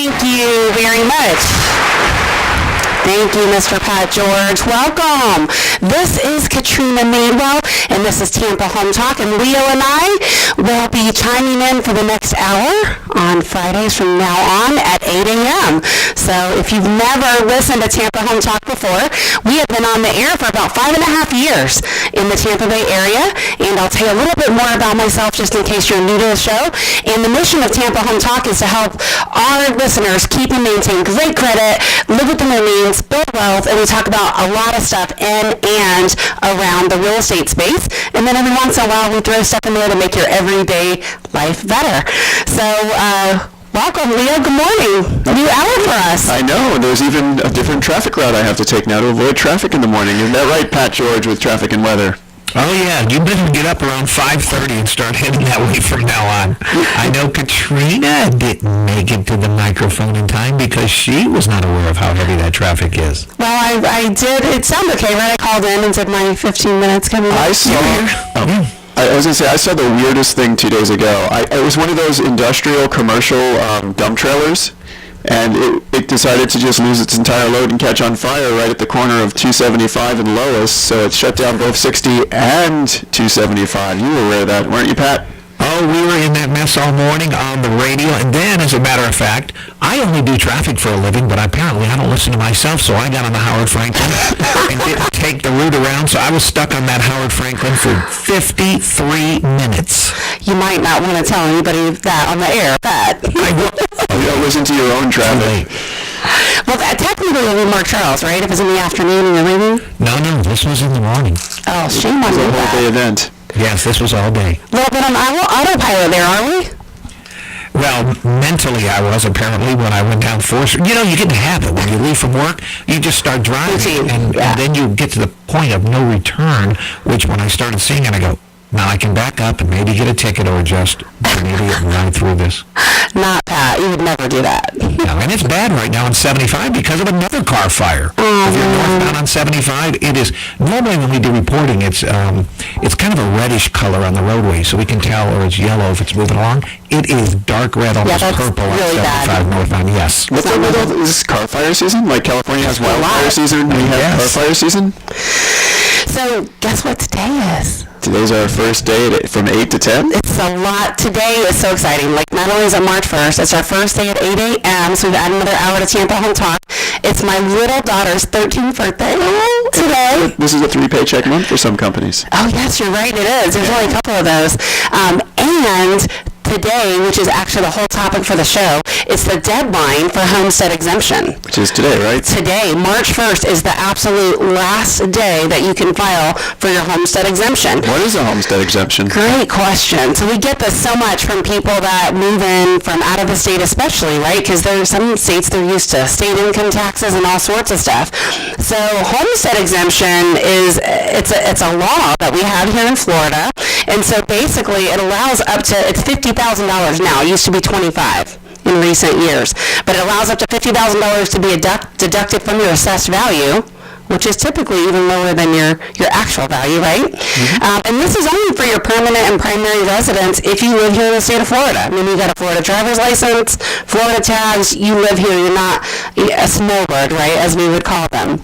Thank you very much. Thank you, Mr. Pat George. Welcome. This is Katrina Madewell, and this is Tampa Home Talk, and Leo and I will be chiming in for the next hour on Fridays from now on at 8 a.m. So if you've never listened to Tampa Home Talk before, we have been on the air for about 5.5 years in the Tampa Bay area, and I'll tell you a little bit more about myself just in case you're new to the show. And the mission of Tampa Home Talk is to help our listeners keep and maintain great credit, live within their means, build wealth, and we talk about a lot of stuff in and around the real estate space. And then every once in a while, we throw stuff in there to make your everyday life better. So, welcome, Leo. Good morning. New hour for us. I know. There's even a different traffic route I have to take now to avoid traffic in the morning. Isn't that right, Pat George, with traffic and weather? Oh, yeah. You better get up around 5:30 and start heading that way from now on. I know Katrina didn't make it to the microphone in time because she was not aware of how heavy that traffic is. Well, I did. It sounded okay, right? I called in and said my 15 minutes coming up. I was going to say, I saw the weirdest thing 2 days ago. It was one of those industrial commercial dump trailers, and it decided to just lose its entire load and catch on fire right at the corner of 275 and Lois, so it shut down both 60 and 275. You were aware of that, weren't you, Pat? Oh, we were in that mess all morning on the radio, and then, as a matter of fact, I only do traffic for a living, but apparently I don't listen to myself, so I got on the Howard Franklin and didn't take the route around, so I was stuck on that Howard Franklin for 53 minutes. You might not want to tell anybody that on the air, but... You don't listen to your own traffic. Well, technically it would be Mark Charles, right? If it's in the afternoon and you're leaving? No, this was in the morning. Oh, shame on you. It was a whole day event. Yes, this was all day. A little bit on autopilot there, are we? Well, mentally I was, apparently, when I went down 4th Street. You know, you get in the habit. When you leave from work, you just start driving, and then you get to the point of no return, which when I started seeing it, I go, now I can back up and maybe get a ticket or just be an idiot and ride through this. Not Pat. You would never do that. No, and it's bad right now on 75 because of another car fire. If you're northbound on 75, it is, normally when we do reporting, it's kind of a reddish color on the roadway, so we can tell, or it's yellow if it's moving along. It is dark red, almost purple really on 75 bad. northbound, yes. What's the middle? Is this car fire season? Like California has wildfire season, we have car fire season? So, guess what today is? Today's our first day from 8 to 10? It's a lot. Today is so exciting. Like, not only is it March 1st, it's our first day at 8 a.m., so we've added another hour to Tampa Home Talk. It's my little daughter's 13th birthday today. This is a 3-paycheck month for some companies. Oh, yes, you're right. It is. There's only a couple of those. And today, which is actually the whole topic for the show, it's the deadline for Homestead Exemption. Which is today, right? Today, March 1st, is the absolute last day that you can file for your Homestead Exemption. What is a Homestead Exemption? Great question. So we get this so much from people that move in from out of the state especially, right? Because there's some states they're used to state income taxes and all sorts of stuff. So Homestead Exemption is, it's a law that we have here in Florida. And so basically it allows up to, it's $50,000 now. It used to be $25,000 in recent years. But it allows up to $50,000 to be deducted from your assessed value, which is typically even lower than your actual value, right? Mm-hmm. And this is only for your permanent and primary residents if you live here in the state of Florida. I mean, you got a Florida driver's license, Florida tags, you live here, you're not a snowbird, right, as we would call them.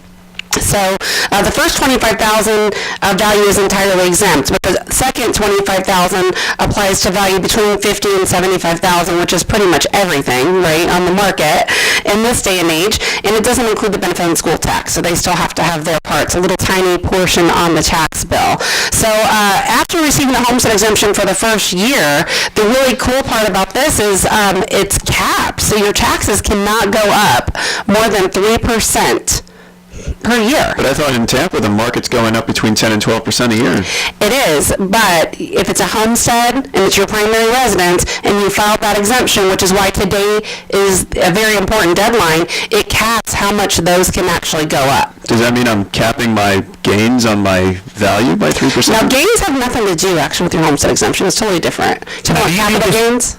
So the first $25,000 value is entirely exempt, but the second $25,000 applies to value between $50,000 and $75,000, which is pretty much everything, right, on the market in this day and age. And it doesn't include the benefit and school tax, so they still have to have their parts, a little tiny portion on the tax bill. So after receiving the Homestead Exemption for the first year, the really cool part about this is it's capped, so your taxes cannot go up more than 3% per year. But I thought in Tampa the market's going up between 10 and 12% a year. It is, but if it's a homestead and it's your primary residence and you filed that exemption, which is why today is a very important deadline, it caps how much those can actually go up. Does that mean I'm capping my gains on my value by 3%? Now, gains have nothing to do actually with your homestead exemption. It's totally different. Do you want capital gains?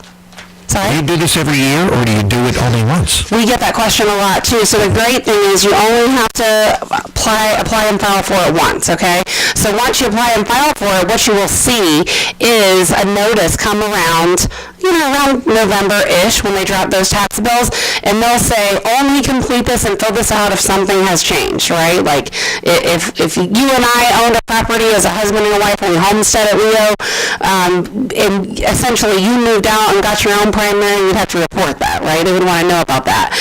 Sorry? Do you do this every year, or do you do it only once? We get that question a lot too. So the great thing is you only have to apply and file for it once, okay? So once you apply and file for it, what you will see is a notice come around, around November-ish when they drop those tax bills, and they'll say, only complete this and fill this out if something has changed, right? Like if you and I owned a property as a husband and a wife and we homestead at Rio, and essentially you moved out and got your own primary, you'd have to report that, right? They would want to know about that.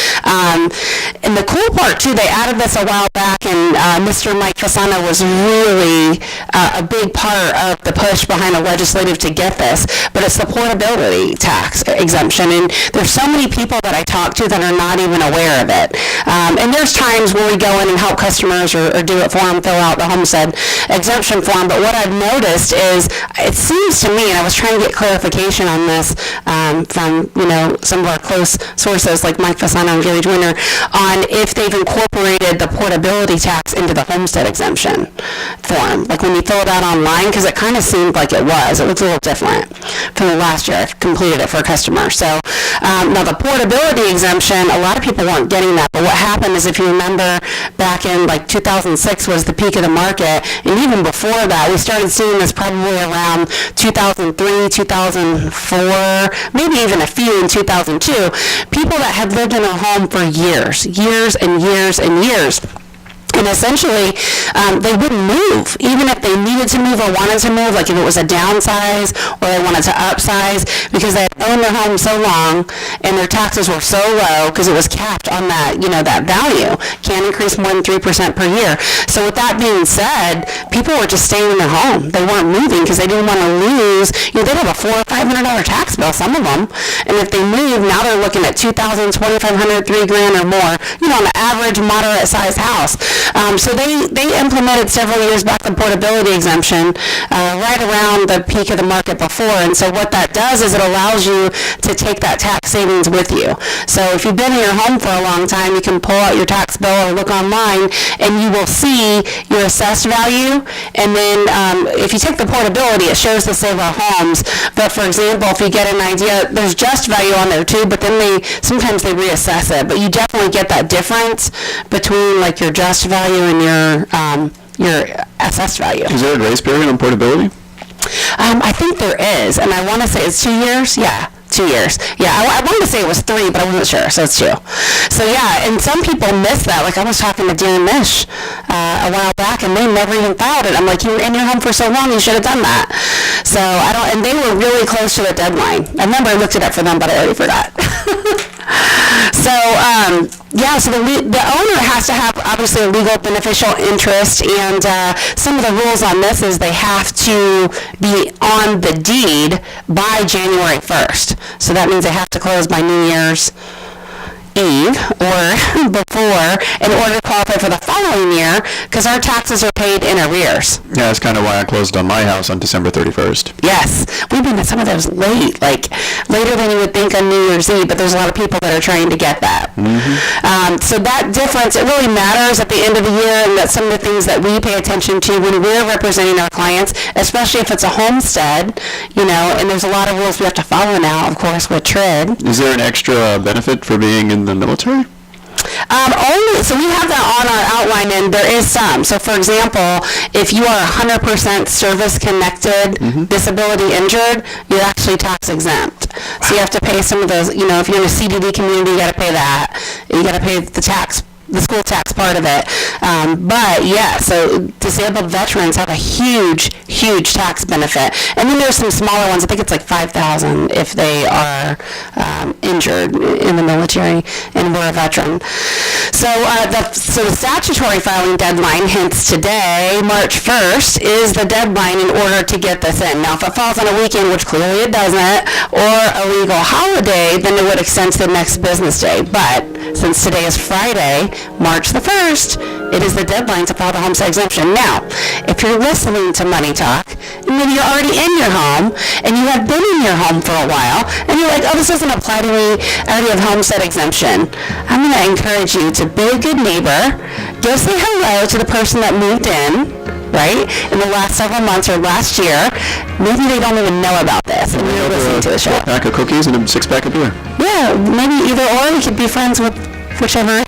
And the cool part too, they added this a while back, and Mr. Mike Fasano was really a big part of the push behind the legislative to get this, but it's the portability tax exemption, and there's so many people that I talk to that are not even aware of it. And there's times where we go in and help customers or do it for them, fill out the homestead exemption form, but what I've noticed is, it seems to me, and I was trying to get clarification on this from some of our close sources like Mike Fasano and Gary Joyner, on if they've incorporated the portability tax into the homestead exemption form, like when you fill it out online, because it kind of seemed like it was. It looks a little different from the last year I completed it for a customer. So now the portability exemption, a lot of people weren't getting that, but what happened is, if you remember, back in like 2006 was the peak of the market, and even before that, we started seeing this probably around 2003, 2004, maybe even a few in 2002, people that had lived in a home for years and years and years. And essentially, they wouldn't move, even if they needed to move or wanted to move, like if it was a downsize or they wanted to upsize, because they had owned their home so long and their taxes were so low because it was capped on that, that value. Can't increase more than 3% per year. So with that being said, people were just staying in their home. They weren't moving because they didn't want to lose. They'd have a $400 or $500 tax bill, some of them. And if they move, now they're looking at $2,000, $2,500, $3,000 or more, on an average moderate-sized house. So they implemented several years back the portability exemption right around the peak of the market before. And so what that does is it allows you to take that tax savings with you. So if you've been in your home for a long time, you can pull out your tax bill or look online, and you will see your assessed value. And then if you take the portability, it shows the save our homes. But for example, if you get an idea, there's just value on there too, but then sometimes they reassess it. But you definitely get that difference between like your just value and your assessed value. Is there a grace period on portability? I think there is, and I want to say it's 2 years. Yeah. 2 years. Yeah, I wanted to say it was 3, but I wasn't sure, so it's 2. So yeah, and some people miss that. Like I was talking to Dan Mish a while back, and they never even filed it. I'm like, you were in your home for so long, you should have done that. So and they were really close to the deadline. I remember I looked it up for them, but I already forgot. So, so the owner has to have, obviously, a legal beneficial interest, and some of the rules on this is they have to be on the deed by January 1st. So that means they have to close by New Year's Eve or before in order to qualify for the following year, because our taxes are paid in arrears. Yeah, that's kind of why I closed on my house on December 31st. Yes, we've been at some of those late, like later than you would think on New Year's Eve, but there's a lot of people that are trying to get that. Mm-hmm. So that difference, it really matters at the end of the year, and that's some of the things that we pay attention to when we're representing our clients, especially if it's a homestead, and there's a lot of rules we have to follow now, of course, with TRID. Is there an extra benefit for being in the military? So we have that on our outline, and there is some. So for example, if you are 100% service-connected, disability injured, you're actually tax exempt. So you have to pay some of those, if you're in a CDD community, you got to pay that. You got to pay the school tax part of it. But yeah, so disabled veterans have a huge tax benefit. And then there's some smaller ones. I think it's like $5,000 if they are injured in the military and were a veteran. So the statutory filing deadline, hence today, March 1st, is the deadline in order to get this in. Now, if it falls on a weekend, which clearly it doesn't, or a legal holiday, then it would extend to the next business day. But since today is Friday, March the 1st, it is the deadline to file the homestead exemption. Now, if you're listening to Money Talk, and maybe you're already in your home, and you have been in your home for a while, and you're like, oh, this doesn't apply to me, I already have homestead exemption, I'm going to encourage you to be a good neighbor, go say hello to the person that moved in, right, in the last several months or last year, maybe they don't even know about this, and you're listening to the show. A pack of cookies and a six-pack of beer. Yeah, maybe either or. You could be friends with whichever,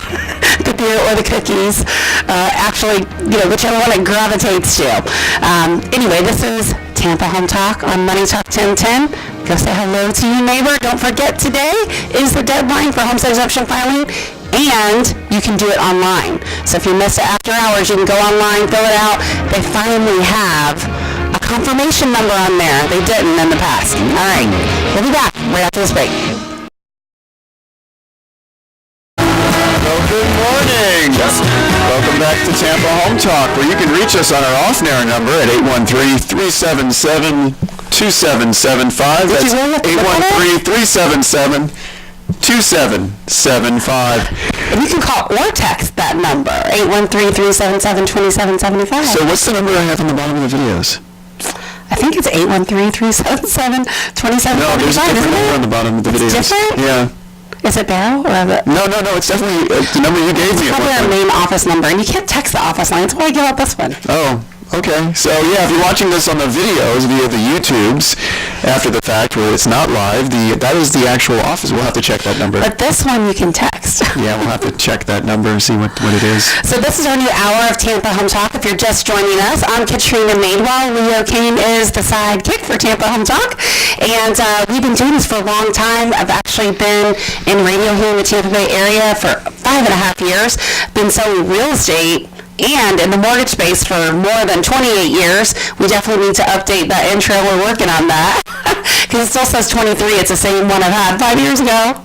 the beer or the cookies. Actually, whichever one it gravitates to. Anyway, this is Tampa Home Talk on Money Talk 1010. Go say hello to your neighbor. Don't forget, today is the deadline for homestead exemption filing, and you can do it online. So if you missed it after hours, you can go online, fill it out. They finally have a confirmation number on there. They didn't in the past. All right, we'll be back right after this break. Good morning. Welcome back to Tampa Home Talk, where you can reach us on our off-air number at 813-377-2775. That's 813-377-2775. And you can call or text that number, 813-377-2775. So what's the number I have on the bottom of the videos? I think it's 813-377-2775. No, there's a different number on the bottom of the videos. It's different? Yeah. Is it Barrow or is it? No, it's definitely the number you gave me. It's probably our main office number, and you can't text the office line, so why give out this one? Oh, okay. So, yeah, if you're watching this on the videos via the YouTubes after the fact where it's not live, that is the actual office. We'll have to check that number. But this one you can text. Yeah, we'll have to check that number and see what it is. So this is our new hour of Tampa Home Talk. If you're just joining us, I'm Katrina Madewell. Leo Kane is the sidekick for Tampa Home Talk. And we've been doing this for a long time. I've actually been in radio here in the Tampa Bay area for 5.5 years. Been selling real estate and in the mortgage space for more than 28 years. We definitely need to update that intro. We're working on that. Because it still says 23. It's the same one I've had 5 years ago.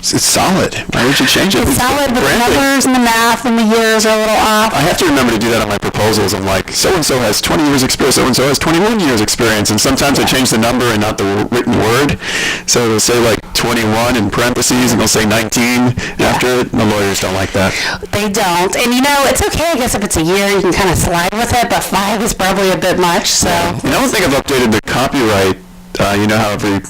It's solid. Why would you change it? It's solid, but the numbers and the math and the years are a little off. I have to remember to do that on my proposals. I'm like, so-and-so has 20 years experience, so-and-so has 21 years experience, and sometimes I change the number and not the written word. So it'll say like 21 in parentheses, and they'll say 19 after it. The lawyers don't like that. They don't. And it's okay, I guess, if it's a year, you can kind of slide with it, but 5 is probably a bit much, so. And I don't think I've updated the copyright. You know how every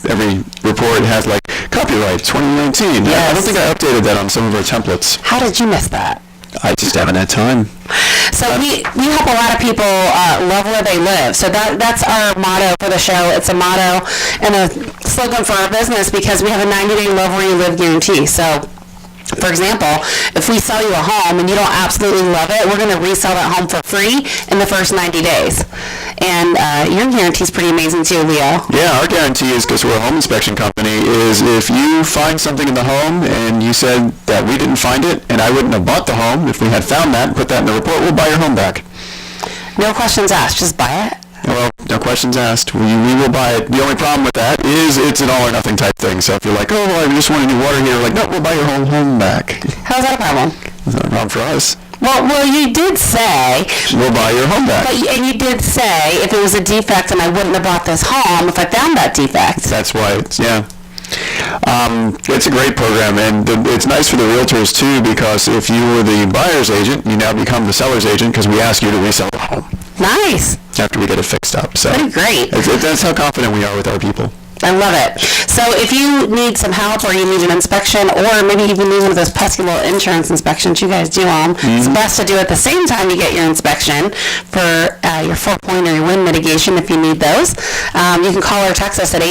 report has like copyright 2019. Yes. I don't think I updated that on some of our templates. How did you miss that? I just haven't had time. So we help a lot of people love where they live. So that's our motto for the show. It's a motto and a slogan for our business because we have a 90-day love where you live guarantee. So, for example, if we sell you a home and you don't absolutely love it, we're going to resell that home for free in the first 90 days. And your guarantee is pretty amazing too, Leo. Yeah, our guarantee is, because we're a home inspection company, is if you find something in the home and you said that we didn't find it and I wouldn't have bought the home, if we had found that and put that in the report, we'll buy your home back. No questions asked, just buy it. Well, no questions asked. We will buy it. The only problem with that is it's an all or nothing type thing. So if you're like, oh, well, I just want a new water heater, like, no, we'll buy your whole home back. How's that a problem? It's not a problem for us. Well, you did say... We'll buy your home back. And you did say if it was a defect and I wouldn't have bought this home if I found that defect. That's why it's a great program, and it's nice for the realtors too, because if you were the buyer's agent, you now become the seller's agent because we ask you to resell the home. Nice. After we get it fixed up. So pretty great. That's how confident we are with our people. I love it. So if you need some help or you need an inspection or maybe even need one of those pesky little insurance inspections, you guys do them, it's best to do it the same time you get your inspection for your 4-point or your wind mitigation if you need those. You can call or text us at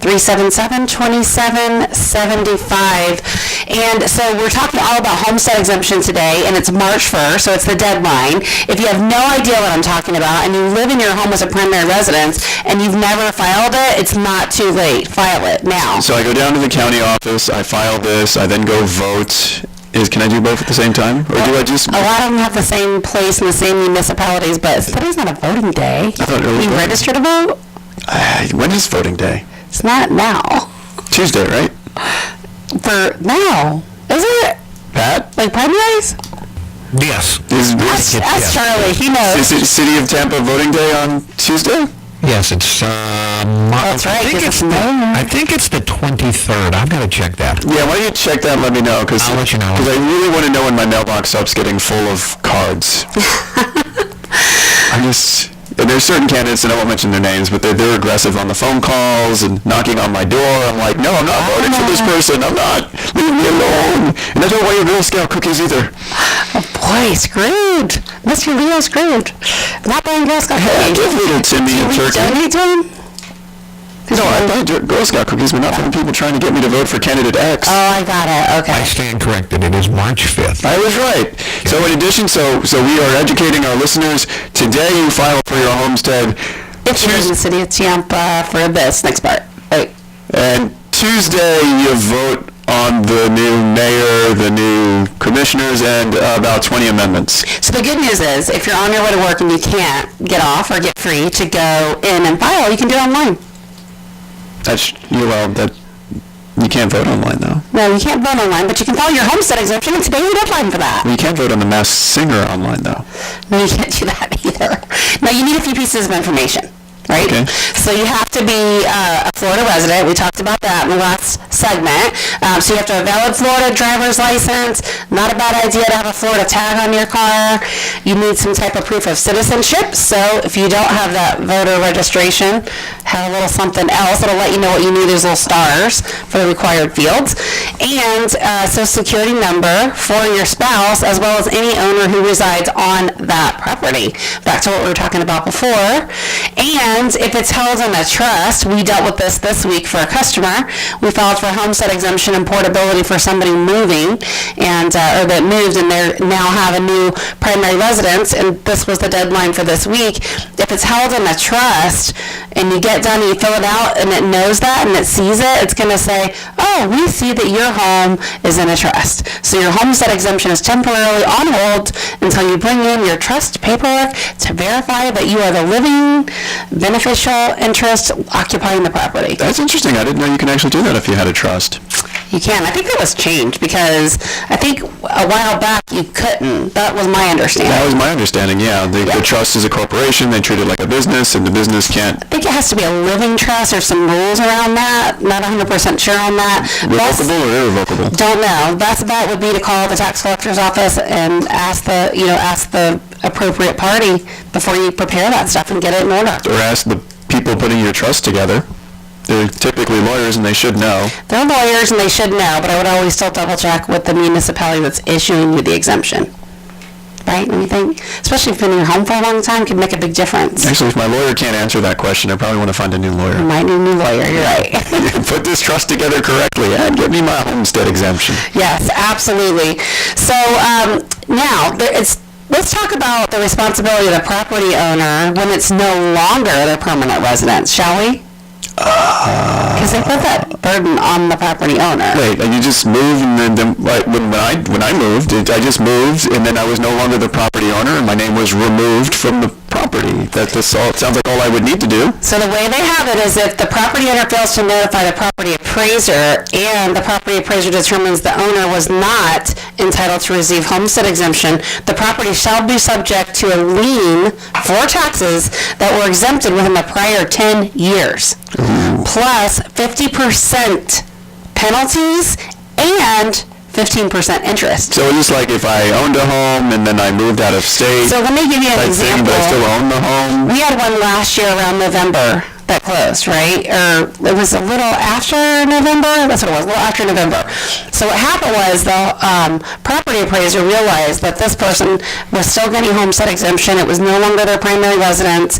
813-377-2775. And so we're talking all about homestead exemption today, and it's March 1st, so it's the deadline. If you have no idea what I'm talking about and you live in your home as a primary residence and you've never filed it, it's not too late. File it now. So I go down to the county office, I file this, I then go vote. Can I do both at the same time? Or do I just... A lot of them have the same place in the same municipalities, but today's not a voting day. I thought it was you registered to vote? When is voting day? It's not now. Tuesday, right? For now. Is it? Pat? Like primaries? Yes. Ask Charlie. He knows. Is it City of Tampa voting day on Tuesday? Yes, it's That's right. I think it's the 23rd. I've got to check that. Yeah, why don't you check that and let me know? I'll let you know. Because I really want to know when my mailbox stops getting full of cards. There's certain candidates, and I won't mention their names, but they're aggressive on the phone calls and knocking on my door. I'm like, no, I'm not voting for this person. I'm not. Leave me alone. And I don't want your Girl Scout cookies either. Oh, boy. Boy, screwed. Mr. Leo screwed. Not buying Girl Scout cookies. Give little Timmy a turkey. Donate to him? No, I thought Girl Scout cookies were not from people trying to get me to vote for candidate X. Oh, I got it. Okay. I stand corrected. It is March 5th. I was right. So in addition, so we are educating our listeners. Today you file for your homestead. If you're in the city of Tampa for this next part. Wait. And Tuesday you vote on the new mayor, the new commissioners, and about 20 amendments. So the good news is, if you're on your way to work and you can't get off or get free to go in and file, you can do it online. You can't vote online though. No, you can't vote online, but you can file your homestead exemption, and today's the deadline for that. You can't vote on the Masked Singer online though. No, you can't do that either. Now, you need a few pieces of information, right? Okay. So you have to be a Florida resident. We talked about that in the last segment. So you have to have a valid Florida driver's license. Not a bad idea to have a Florida tag on your car. You need some type of proof of citizenship. So if you don't have that voter registration, have a little something else that'll let you know what you need. There's little stars for the required fields. And Social Security number for your spouse, as well as any owner who resides on that property. Back to what we were talking about before. And if it's held in a trust, we dealt with this week for a customer. We filed for homestead exemption and portability for somebody moving, and or that moved and they now have a new primary residence, and this was the deadline for this week. If it's held in a trust and you get done and you fill it out and it knows that and it sees it, it's going to say, oh, we see that your home is in a trust. So your homestead exemption is temporarily on hold until you bring in your trust paperwork to verify that you are the living beneficial interest occupying the property. That's interesting. I didn't know you can actually do that if you had a trust. You can. I think that was changed because I think a while back you couldn't. That was my understanding. That was my understanding, yeah. The trust is a corporation. They treat it like a business, and the business can't... I think it has to be a living trust or some rules around that. Not 100% sure on that. Revocable or irrevocable? Don't know. Best bet would be to call the tax collector's office and ask the appropriate party before you prepare that stuff and get it in order. Or ask the people putting your trust together. They're typically lawyers and they should know. They're lawyers and they should know, but I would always still double check with the municipality that's issuing you the exemption. Right? And you think, especially if you've been in your home for a long time, could make a big difference. Actually, if my lawyer can't answer that question, I probably want to find a new lawyer. You might need a new lawyer, you're right. Put this trust together correctly and get me my homestead exemption. Yes, absolutely. So now, let's talk about the responsibility of the property owner when it's no longer their permanent residence, shall we? Because they put that burden on the property owner. Wait, and you just moved, and then when I moved, I just moved, and then I was no longer the property owner, and my name was removed from the property. That's all. It sounds like all I would need to do. So the way they have it is if the property owner fails to notify the property appraiser, and the property appraiser determines the owner was not entitled to receive homestead exemption, the property shall be subject to a lien for taxes that were exempted within the prior 10 years. Plus 50% penalties and 15% interest. So it's just like if I owned a home and then I moved out of state. So let me give you an example. But I still own the home. We had one last year around November that closed, right? Or it was a little after November. That's what it was, a little after November. So what happened was the property appraiser realized that this person was still getting homestead exemption. It was no longer their primary residence.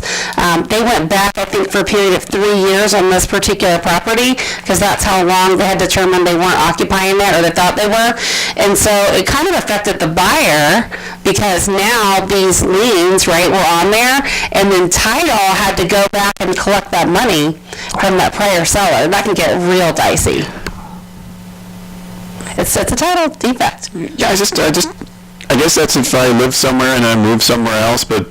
They went back, I think, for a period of 3 years on this particular property because that's how long they had determined they weren't occupying it, or they thought they were. And so it kind of affected the buyer because now these liens, right, were on there, and then title had to go back and collect that money from that prior seller. That can get real dicey. It's a title defect. Yeah, I guess that's if I live somewhere and I move somewhere else, but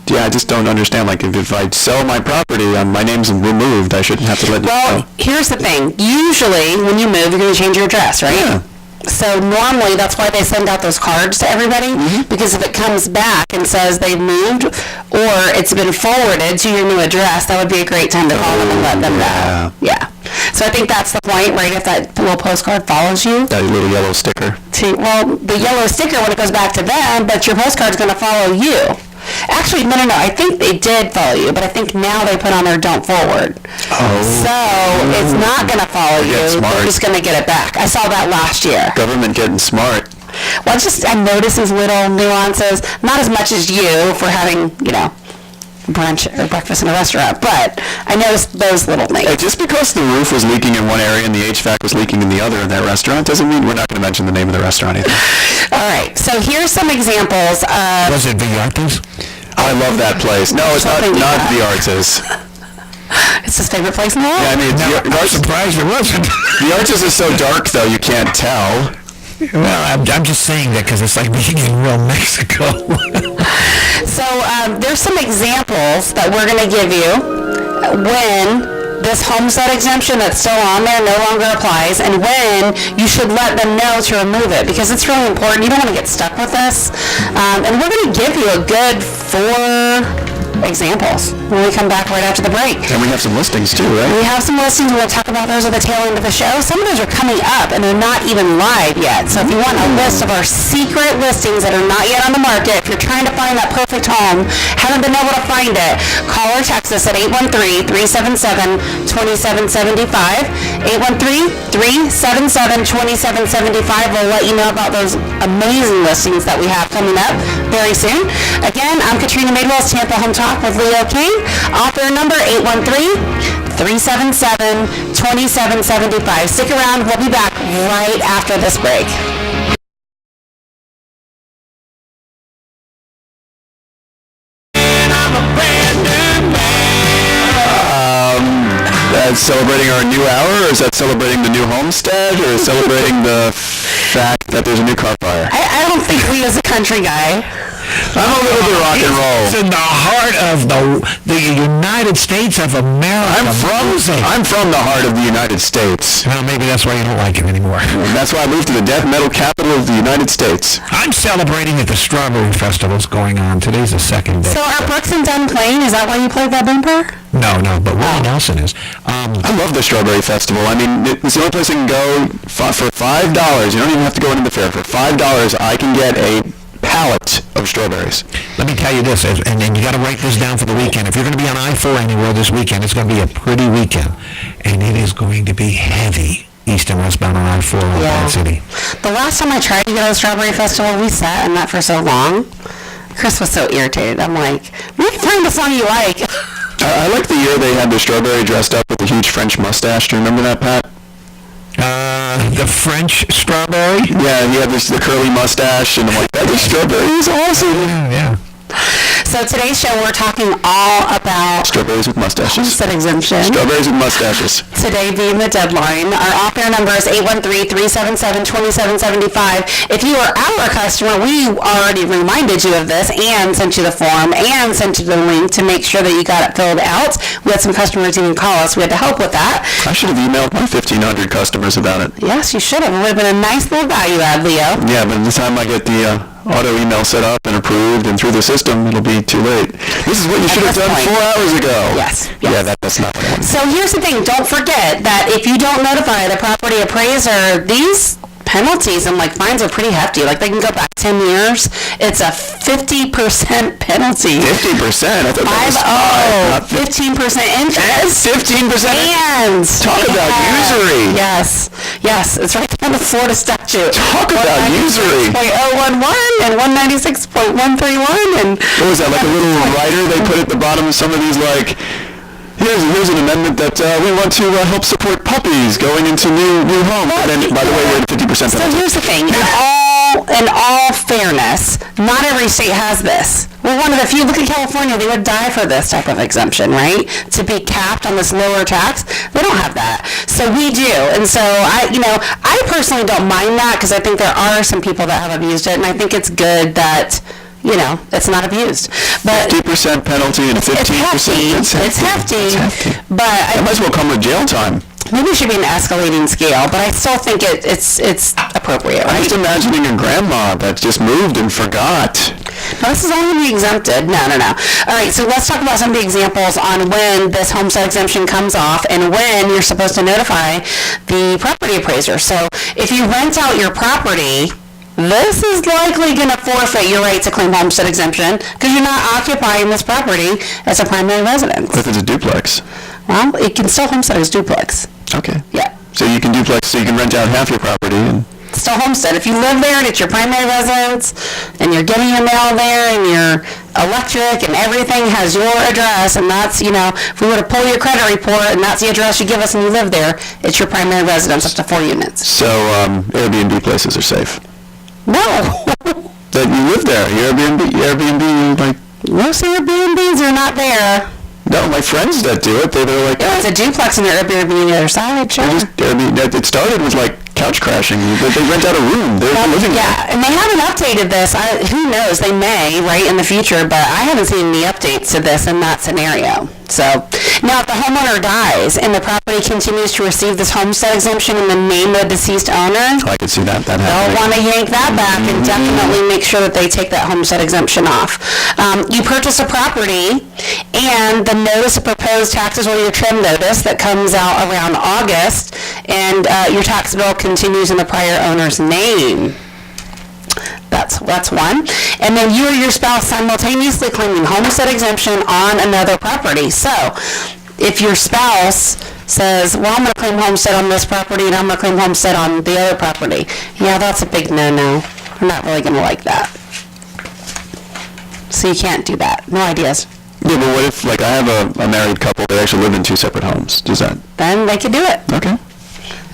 yeah, I just don't understand. Like, if I sell my property, my name's removed, I shouldn't have to let you know. Well, here's the thing. Usually, when you move, you're going to change your address, right? Yeah. So normally, that's why they send out those cards to everybody, because if it comes back and says they've moved or it's been forwarded to your new address, that would be a great time to call them and let them know. Yeah. So I think that's the point, right? If that little postcard follows you. That little yellow sticker. Well, the yellow sticker when it goes back to them, but your postcard's going to follow you. Actually, no. I think they did follow you, but I think now they put on their don't forward. Oh. So it's not going to follow you. Smart. They're just going to get it back. I saw that last year. Government getting smart. Well, I notice these little nuances, not as much as you for having, brunch or breakfast in a restaurant, but I noticed those little things. Just because the roof was leaking in one area and the HVAC was leaking in the other in that restaurant doesn't mean we're not going to mention the name of the restaurant either. All right, so here's some examples of... Was it Villartes? I love that place. No, it's not the Artes. It's his favorite place in the world? Yeah, I mean, I'm surprised it wasn't. the Arches is so dark, though, you can't tell. Well, I'm just saying that because it's like being in real Mexico. So there's some examples that we're going to give you when this homestead exemption that's still on there no longer applies, and when you should let them know to remove it, because it's really important. You don't want to get stuck with this. And we're going to give you a good 4 examples when we come back right after the break. And we have some listings, too, right? We have some listings. We'll talk about those at the tail end of the show. Some of those are coming up, and they're not even live yet. So if you want a list of our secret listings that are not yet on the market, if you're trying to find that perfect home, haven't been able to find it, call or text us at 813-377-2775. 813-377-2775. We'll let you know about those amazing listings that we have coming up very soon. Again, I'm Katrina Madewell's Tampa Home Talk with Leo King. Author number 813-377-2775. Stick around. We'll be back right after this break. That's celebrating our new hour, or is that celebrating the new homestead, or celebrating the fact that there's a new car fire? I don't think we as a country guy. I'm a little bit rock and roll. It's in the heart of the United States of America. I'm from the heart of the United States. Well, maybe that's why you don't like it anymore. And that's why I moved to the death metal capital of the United States. I'm celebrating that the Strawberry Festival's going on. Today's the second day. So are Brooks and Dunn playing? Is that why you played that bumper? No, but Willie Nelson is. I love the Strawberry Festival. I mean, it's the only place I can go for $5. You don't even have to go into the fair. For $5, I can get a pallet of strawberries. Let me tell you this, and you got to write this down for the weekend. If you're going to be on I-4 anywhere this weekend, it's going to be a pretty weekend, and it is going to be heavy east and westbound on I-4 in that city. The last time I tried to go to the Strawberry Festival, we sat in that for so long. Chris was so irritated. I'm like, we can find a song you like. I like the year they had the strawberry dressed up with a huge French mustache. Do you remember that, Pat? The French strawberry? Yeah, he had the curly mustache, and I'm like, that strawberry is awesome. Yeah. So today's show, we're talking all about strawberries with mustaches. homestead exemption. Strawberries with mustaches. Today being the deadline. Our author number is 813-377-2775. If you are our customer, we already reminded you of this and sent you the form and sent you the link to make sure that you got it filled out. We had some customers even call us. We had to help with that. I should have emailed my 1,500 customers about it. Yes, you should have. It would have been a nice little value add, Leo. Yeah, but the time I get the auto email set up and approved and through the system, it'll be too late. This is what you should have done 4 hours ago. Yes. Yeah, that's not what I want. So here's the thing. Don't forget that if you don't notify the property appraiser, these penalties and fines are pretty hefty. They can go back 10 years. It's a 50% penalty. 50%? I thought that was 15% interest. 15%? And talk about usury. Yes, it's right there in the Florida statute. Talk about usury. 196.011 and 196.131 and what was that? Like a little rider they put at the bottom of some of these Here's an amendment that we want to help support puppies going into new homes. And then, by the way, we're at 50% penalty. So here's the thing. In all fairness, not every state has this. We're one of the few. Look at California. They would die for this type of exemption, right? To be capped on this lower tax. They don't have that. So we do. And so I personally don't mind that because I think there are some people that have abused it. And I think it's good that it's not abused. But 50% penalty and 15%. It's hefty. But that might as well come with jail time. Maybe it should be an escalating scale, but I still think it's appropriate, right? I'm just imagining a grandma that just moved and forgot. No, this is only going to be exempted. No. All right, so let's talk about some of the examples on when this homestead exemption comes off and when you're supposed to notify the property appraiser. So if you rent out your property, this is likely going to forfeit your right to claim homestead exemption because you're not occupying this property as a primary residence. What if it's a duplex? Well, it can still homestead as duplex. Okay. Yeah. So you can duplex, so you can rent out half your property and it's still homestead. If you live there and it's your primary residence, and you're getting your mail there, and your electric and everything has your address, and that's, if we were to pull your credit report and that's the address you give us and you live there, it's your primary residence up to 4 units. So Airbnb places are safe. No. That you live there. Airbnb, like... Most Airbnbs are not there. No, my friends that do it, they're like... Yeah, it's a duplex and an Airbnb on the other side, sure. It started with, like, couch crashing, but they rent out a room. They're living there. Yeah, and they haven't updated this. Who knows? They may, right, in the future, but I haven't seen any updates to this in that scenario. So, now if the homeowner dies and the property continues to receive this homestead exemption in the name of the deceased owner, I could see that they'll happening. want to yank that back and definitely make sure that they take that homestead exemption off. You purchase a property, and the notice of proposed taxes or your trim notice that comes out around August, and your tax bill continues in the prior owner's name. That's one. And then you or your spouse simultaneously claiming homestead exemption on another property. So if your spouse says, well, I'm going to claim homestead on this property and I'm going to claim homestead on the other property, yeah, that's a big no-no. We're not really going to like that. So you can't do that. No ideas. Yeah, but what if, like, I have a married couple that actually live in 2 separate homes? Does that... Then they could do it. Okay.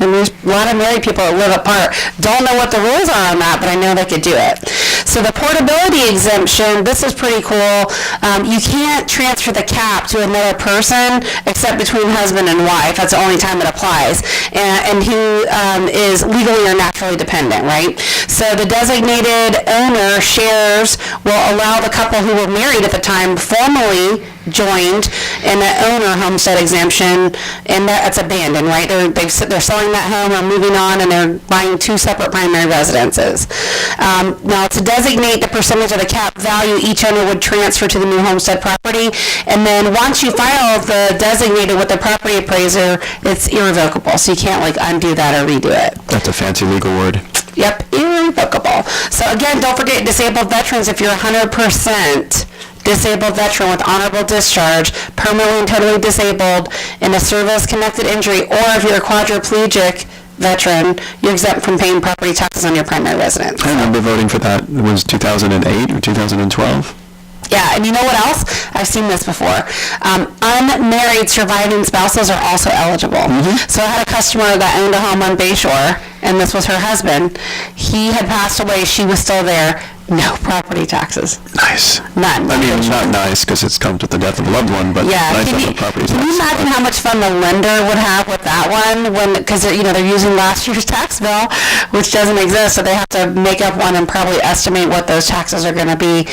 And there's a lot of married people that live apart. Don't know what the rules are on that, but I know they could do it. So the portability exemption, this is pretty cool. You can't transfer the cap to another person except between husband and wife. That's the only time it applies. And who is legally or naturally dependent, right? So the designated owner shares will allow the couple who were married at the time formally joined in the owner homestead exemption, and that's abandoned, right? They're selling that home or moving on, and they're buying 2 separate primary residences. Now, to designate the percentage of the cap value each owner would transfer to the new homestead property, and then once you file the designated with the property appraiser, it's irrevocable, so you can't undo that or redo it. That's a fancy legal word. Yep, irrevocable. So again, don't forget disabled veterans. If you're 100% disabled veteran with honorable discharge, permanently and totally disabled, in a service-connected injury, or if you're a quadriplegic veteran, you're exempt from paying property taxes on your primary residence. I remember voting for that. It was 2008 or 2012. Yeah, and you know what else? I've seen this before. Unmarried surviving spouses are also eligible. So I had a customer that owned a home on Bayshore, and this was her husband. He had passed away. She was still there. No property taxes. Nice. None. I mean, not nice because it's comes with the death of a loved one, but yeah. nice to have a property tax. Can you imagine how much fun the lender would have with that one? Because they're using last year's tax bill, which doesn't exist, so they have to make up one and probably estimate what those taxes are going to be.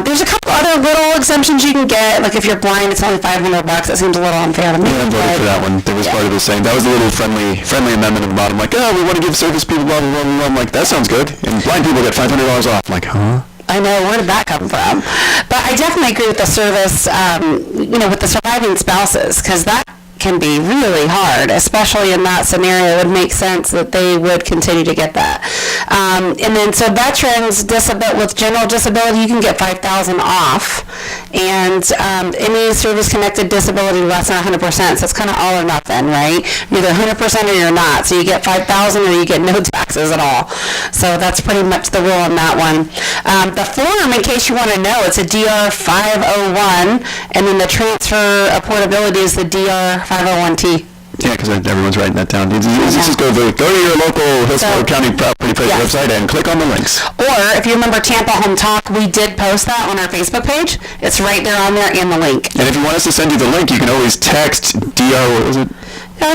There's a couple other little exemptions you can get. Like if you're blind, it's only $500. It seems a little unfair to me. Yeah, I voted for that one. There was part of the same. That was the little friendly amendment at the bottom. Like, we want to give service people blah, blah, blah, blah. I'm like, that sounds good. And blind people get $500 off. I'm like, huh? I know, where did that come from? But I definitely agree with the service, with the surviving spouses, because that can be really hard, especially in that scenario. It would make sense that they would continue to get that. And then, so veterans with general disability, you can get $5,000 off. And any service-connected disability less than 100%, so it's kind of all or nothing, right? You're either 100% or you're not. So you get $5,000 or you get no taxes at all. So that's pretty much the rule on that one. The form, in case you want to know, it's a DR 501, and then the transfer of portability is the DR 501T. Yeah, because everyone's writing that down. Just go to your local Hillsborough County Property Appraiser website and click on the links. Or if you remember Tampa Home Talk, we did post that on our Facebook page. It's right there on there and the link. And if you want us to send you the link, you can always text DR, what was it?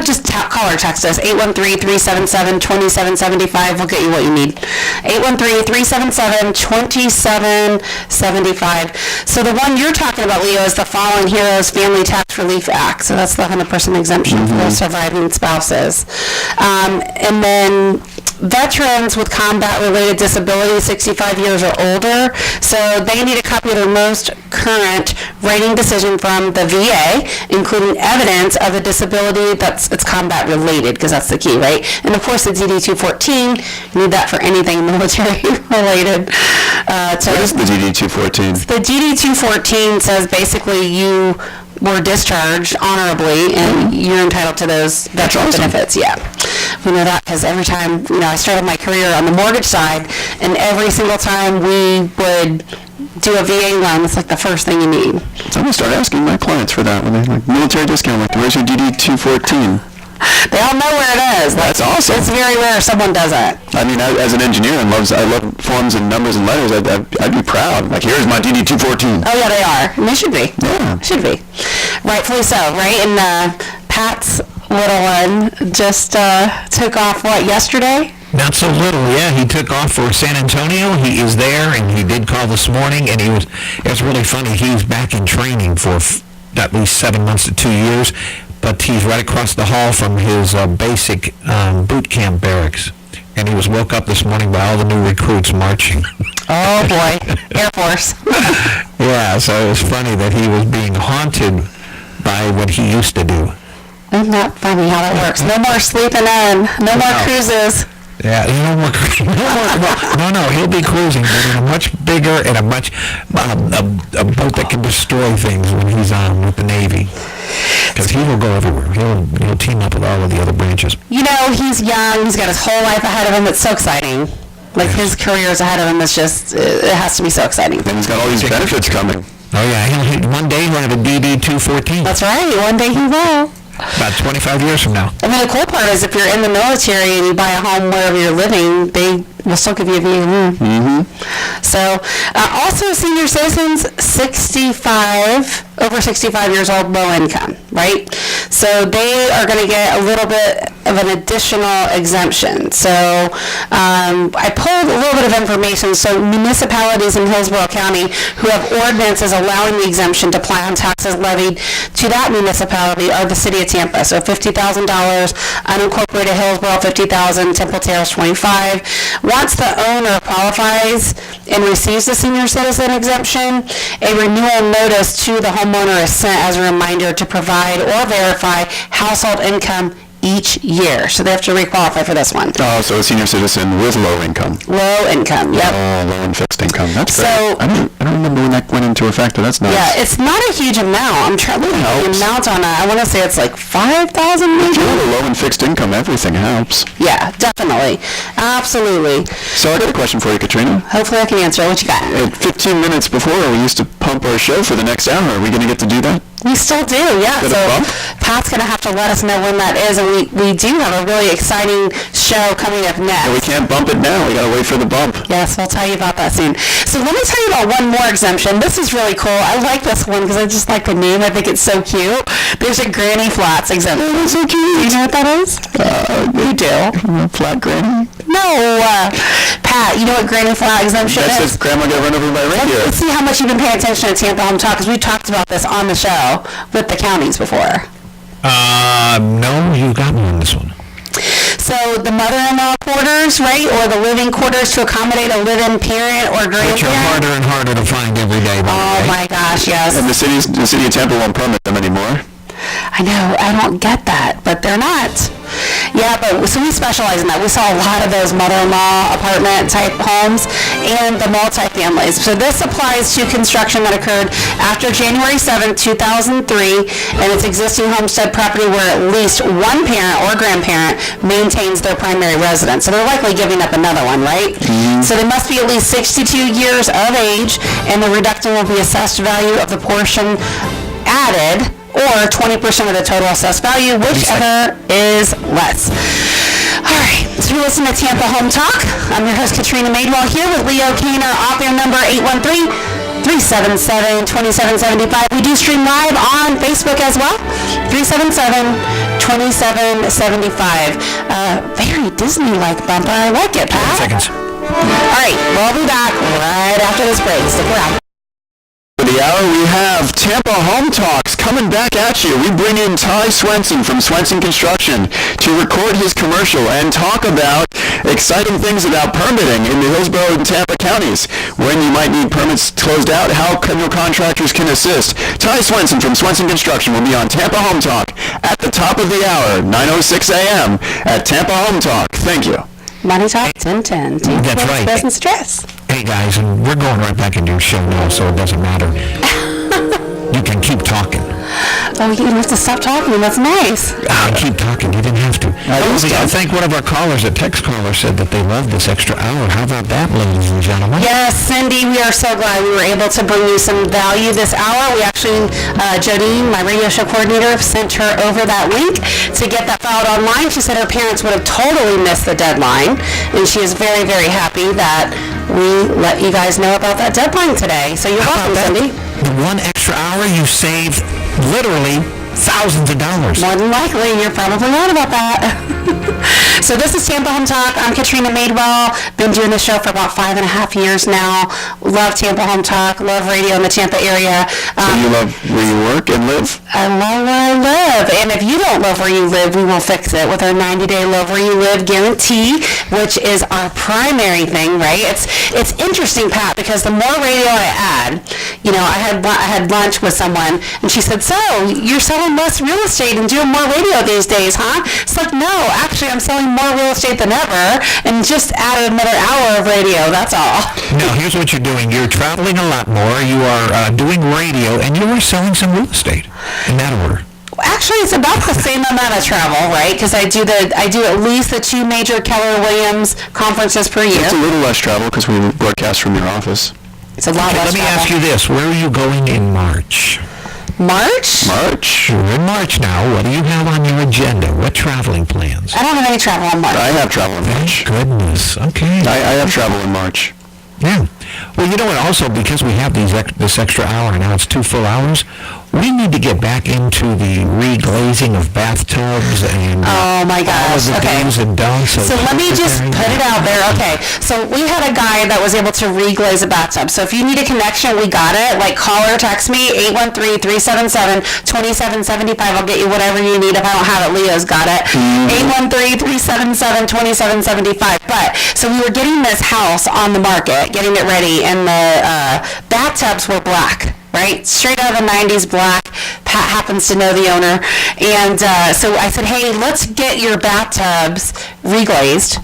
Just call or text us, 813-377-2775. We'll get you what you need. 813-377-2775. So the one you're talking about, Leo, is the Fallen Heroes Family Tax Relief Act. So that's the 100% exemption for those surviving spouses. And then veterans with combat-related disability, 65 years or older, so they need a copy of their most current rating decision from the VA, including evidence of a disability it's combat-related, because that's the key, right? And of course, the DD-214, you need that for anything military-related. What is the DD-214? The DD-214 says basically you were discharged honorably and you're entitled to those veteran benefits, yeah. You know that because every time, I started my career on the mortgage side, and every single time we would do a VA loan, it's like the first thing you need. So I'm going to start asking my clients for that when they like military discount. Like, where's your DD-214? They all know where it is. That's awesome. It's very rare someone doesn't. I mean, as an engineer, I love forms and numbers and letters. I'd be proud. Like, here's my DD-214. Oh, yeah, they are. And they should be. Yeah. Should be. Rightfully so, right? And Pat's little one just took off, yesterday? Not so little, yeah. He took off for San Antonio. He is there, and he did call this morning, and it was really funny. He's back in training for at least 7 months to 2 years, but he's right across the hall from his basic boot camp barracks. And he was woke up this morning by all the new recruits marching. Oh, boy. Air Force. Yeah, so it was funny that he was being haunted by what he used to do. Isn't that funny how that works? No more sleeping in. No more cruises. Yeah, no, he'll be cruising, but in a much bigger and a boat that can destroy things when he's on with the Navy. Because he will go everywhere. He'll team up with all of the other branches. He's young. He's got his whole life ahead of him. It's so exciting. Like, his career is ahead of him. It's just, it has to be so exciting. And he's got all these benefits coming. Oh, yeah. One day he'll have a DD-214. That's right. One day he will. About 25 years from now. I mean, the cool part is if you're in the military and you buy a home wherever you're living, they will still give you a VA loan. Mm-hmm. So, also senior citizens, over 65 years old, low income, right? So they are going to get a little bit of an additional exemption. So I pulled a little bit of information. So municipalities in Hillsborough County who have ordinances allowing the exemption to apply on taxes levied to that municipality are the city of Tampa. So $50,000, unincorporated Hillsborough $50,000, Temple Terrace $25,000. Once the owner qualifies and receives the senior citizen exemption, a renewal notice to the homeowner is sent as a reminder to provide or verify household income each year. So they have to requalify for this one. Oh, so a senior citizen with low income. Low income, yep. Oh, low and fixed income. That's So, great. I don't remember when that went into effect, but that's nice. Yeah, it's not a huge amount. I'm trying to look at the amount on it. I want to say it's like 5,000 maybe? If you have a low and fixed income, everything helps. Yeah, definitely. Absolutely. So I got a question for you, Katrina. Hopefully I can answer it. What you got? At 15 minutes before, we used to pump our show for the next hour. Are we going to get to do that? We still do, yeah. Is it So a bump? Pat's going to have to let us know when that is, and we do have a really exciting show coming up next. And we can't bump it now. We got to wait for the bump. Yes, we'll tell you about that soon. So let me tell you about one more exemption. This is really cool. I like this one because I just like the name. I think it's so cute. There's a Granny Flats exemption. Oh, that's so cute. You know what that is? You do. Flat granny? No. Pat, you know what Granny Flat exemption That is? says grandma got run over by a reindeer. Let's see how much you've been paying attention to Tampa Home Talk, because we talked about this on the show with the counties before. No, you got me on this one. So the mother-in-law quarters, right, or the living quarters to accommodate a live-in parent or grandparent. Which are harder and harder to find every day, by the way. Oh my gosh, yes. And the city of Tampa won't permit them anymore. I know, I don't get that, but they're not. Yeah, but so we specialize in that. We saw a lot of those mother-in-law apartment type homes and the multi-families. So this applies to construction that occurred after January 7th, 2003, and it's existing homestead property where at least one parent or grandparent maintains their primary residence. So they're likely giving up another one, right? Mm-hmm. So they must be at least 62 years of age, and the reduction will be assessed value of the portion added, or 20% of the total assessed value, whichever is less. All right, so you're listening to Tampa Home Talk. I'm your host, Katrina Madewell, here with Leo Kaner, author number 813-377-2775. We do stream live on Facebook as well, 377-2775. Very Disney-like bumper. I like it, Pat. 10 seconds. All right, we'll be back right after this break. Stick around. For the hour, we have Tampa Home Talks coming back at you. We bring in Ty Swenson from Swenson Construction to record his commercial and talk about exciting things about permitting in the Hillsborough and Tampa counties. When you might need permits closed out, how contractors can assist. Ty Swenson from Swenson Construction will be on Tampa Home Talk at the top of the hour, 9:06 a.m. at Tampa Home Talk. Thank you. Money Talk 1010. That's right. Business address. Hey guys, and we're going right back into your show now, so it doesn't matter. You can keep talking. Oh, you don't have to stop talking. That's nice. I'll keep talking. You didn't have to. I think one of our callers, a text caller, said that they loved this extra hour. How about that, ladies and gentlemen? Yes, Cindy, we are so glad we were able to bring you some value this hour. We actually, Jodine, my radio show coordinator, sent her over that link to get that filed online. She said her parents would have totally missed the deadline, and she is very, very happy that we let you guys know about that deadline today. So you're welcome, Cindy. The one extra hour you saved literally thousands of dollars. More than likely, you're probably right about that. So this is Tampa Home Talk. I'm Katrina Madewell. Been doing this show for about 5.5 years now. Love Tampa Home Talk. Love radio in the Tampa area. So you love where you work and live? I love where I live. And if you don't love where you live, we will fix it with our 90-day Love Where You Live guarantee, which is our primary thing, right? It's interesting, Pat, because the more radio I add, I had lunch with someone, and she said, so you're selling less real estate and doing more radio these days, huh? It's like, no, actually, I'm selling more real estate than ever, and just added another hour of radio, that's all. Now, here's what you're doing. You're traveling a lot more. You are doing radio, and you are selling some real estate in that order. Actually, it's about the same amount of travel, right? Because I do at least the 2 major Keller Williams conferences per year. It's a little less travel because we broadcast from your office. It's a lot less Let me travel. ask you this. Where are you going in March? March? You're in March now. What do you have on your agenda? What traveling plans? I don't have any travel in March. I have travel in March. Goodness. Okay. I have travel in March. Yeah. Well, you know what? Also, because we have this extra hour, now it's 2 full hours, we need to get back into the reglazing of bathtubs and Oh my all of gosh. the Okay. do's and don'ts. So let me just put it out there. Okay. So we had a guy that was able to reglaze a bathtub. So if you need a connection, we got it. Like, call or text me, 813-377-2775. I'll get you whatever you need. If I don't have it, Leo's got it. 813-377-2775. But, so we were getting this house on the market, getting it ready, and the bathtubs were black. Right? Straight out of the 90s, black. Pat happens to know the owner. And so I said, hey, let's get your bathtubs reglazed.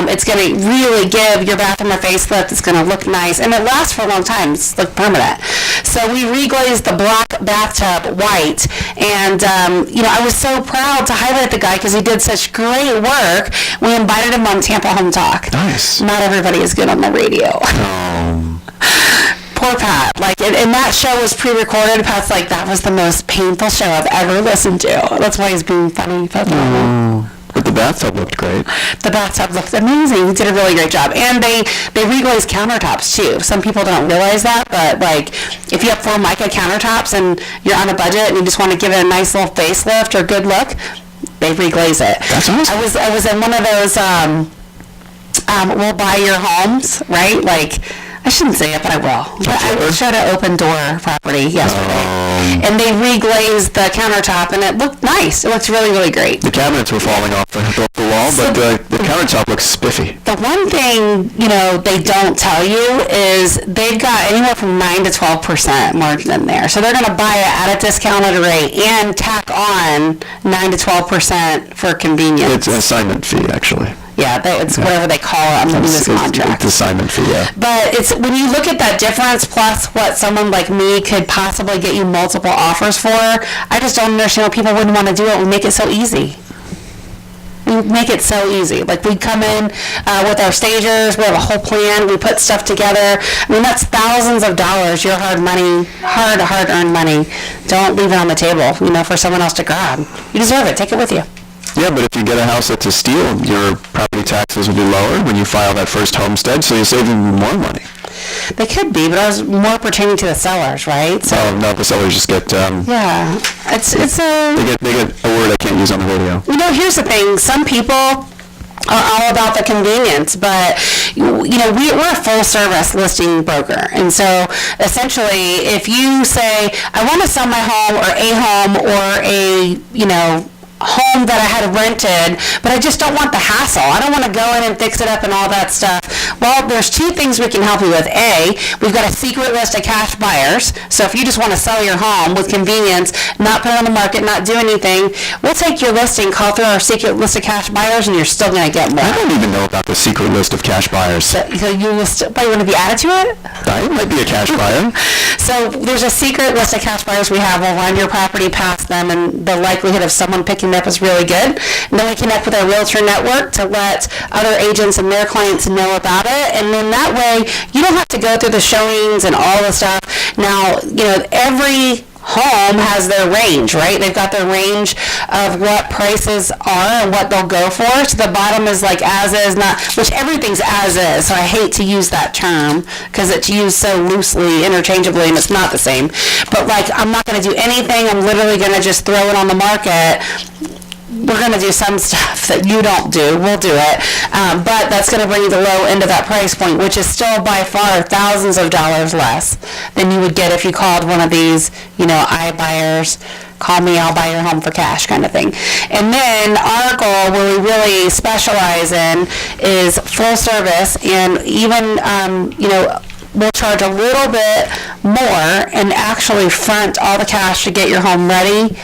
It's going to really give your bathroom a facelift. It's going to look nice. And it lasts for a long time. It's like permanent. So we reglazed the black bathtub white. And, I was so proud to highlight the guy because he did such great work. We invited him on Tampa Home Talk. Nice. Not everybody is good on the radio. Poor Pat. And that show was pre-recorded. Pat's like, that was the most painful show I've ever listened to. That's why he's being funny. But the bathtub looked great. The bathtub looked amazing. He did a really great job. And they reglazed countertops, too. Some people don't realize that, but, if you have Formica countertops and you're on a budget and you just want to give it a nice little facelift or good look, they reglaze it. That's awesome. I was in one of those, we'll buy your homes, right? I shouldn't say it, but I will. But I showed an open door property yesterday, and they reglazed the countertop, and it looked nice. It looks really, really great. The cabinets were falling off the wall, but the countertop looks spiffy. The one thing, they don't tell you is they've got anywhere from 9 to 12% margin in there. So they're going to buy it at a discounted rate and tack on 9 to 12% for convenience. It's an assignment fee, actually. Yeah, it's whatever they call it on the newest contract. It's assignment fee, yeah. But it's when you look at that difference plus what someone like me could possibly get you multiple offers for, I just don't understand why people wouldn't want to do it. We make it so easy. We make it so easy. We come in with our stagers, we have a whole plan, we put stuff together. I mean, that's thousands of dollars, your hard money, hard-earned money. Don't leave it on the table, for someone else to grab. You deserve it. Take it with you. Yeah, but if you get a house that's a steal, your property taxes will be lower when you file that first homestead, so you're saving more money. They could be, but I was more pertaining to the sellers, right? So, no, the sellers just get... yeah, it's a... They get a word I can't use on the radio. Here's the thing. Some people are all about the convenience, but we're a full-service listing broker, and so essentially, if you say, I want to sell my home or a home that I had rented, but I just don't want the hassle. I don't want to go in and fix it up and all that stuff. Well, there's two things we can help you with. A, we've got a secret list of cash buyers. So if you just want to sell your home with convenience, not put it on the market, not do anything, we'll take your listing, call through our secret list of cash buyers, and you're still going to get more. I don't even know about the secret list of cash buyers. So you will still, but you want to be added to it? I might be a cash buyer. So there's a secret list of cash buyers we have. We'll run your property past them, and the likelihood of someone picking it up is really good. And then we connect with our realtor network to let other agents and their clients know about it. And then that way, you don't have to go through the showings and all the stuff. Now, every home has their range, right? They've got their range of what prices are and what they'll go for. So the bottom is like as is, not, which everything's as is. So I hate to use that term because it's used so loosely, interchangeably, and it's not the same. But like, I'm not going to do anything. I'm literally going to just throw it on the market. We're going to do some stuff that you don't do. We'll do it. But that's going to bring you the low end of that price point, which is still by far thousands of dollars less than you would get if you called one of these, iBuyers, call me, I'll buy your home for cash kind of thing. And then our goal, where we really specialize in, is full service, and even, we'll charge a little bit more and actually front all the cash to get your home ready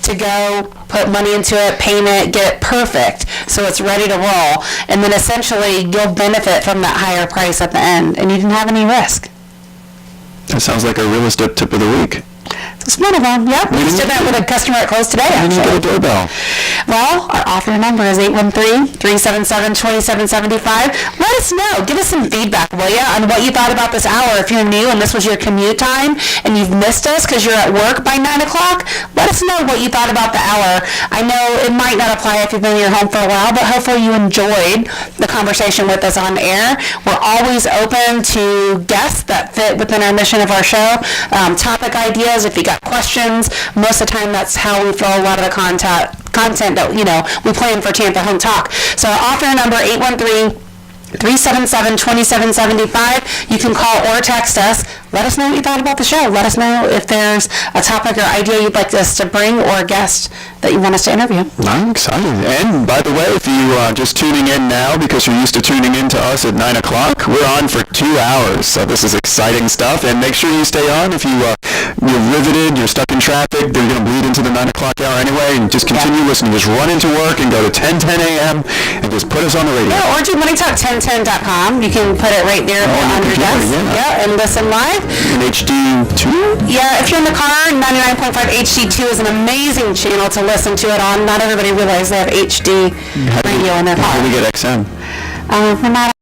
to go, put money into it, paint it, get it perfect so it's ready to roll. And then essentially you'll benefit from that higher price at the end, and you didn't have any risk. That sounds like a real estate tip of the week. It's one of them. Yep. We just did that with a customer at Close today, I actually. need to get a doorbell. Well, our offer number is 813-377-2775. Let us know. Give us some feedback, will you, on what you thought about this hour. If you're new and this was your commute time and you've missed us because you're at work by 9 o'clock, let us know what you thought about the hour. I know it might not apply if you've been in your home for a while, but hopefully you enjoyed the conversation with us on air. We're always open to guests that fit within our mission of our show. Topic ideas, if you got questions. Most of the time, that's how we fill a lot of the content that, we plan for Tampa Home Talk. So our offer number, 813-377-2775. You can call or text us. Let us know what you thought about the show. Let us know if there's a topic or idea you'd like us to bring, or a guest that you want us to interview. I'm excited. And by the way, if you are just tuning in now because you're used to tuning in to us at 9 o'clock, we're on for 2 hours. So this is exciting stuff. And make sure you stay on. If you're riveted, you're stuck in traffic, they're going to bleed into the 9 o'clock hour anyway, and just continue listening. Just run into work and go to 10 a.m. and just put us on the radio. Yeah, or do moneytalk1010.com. You can put it right there on your desk. Yeah, and listen live. In HD2? Yeah, if you're in the car, 99.5 HD2 is an amazing channel to listen to it on. Not everybody realizes they have HD radio in their car. How do we get XM? We're not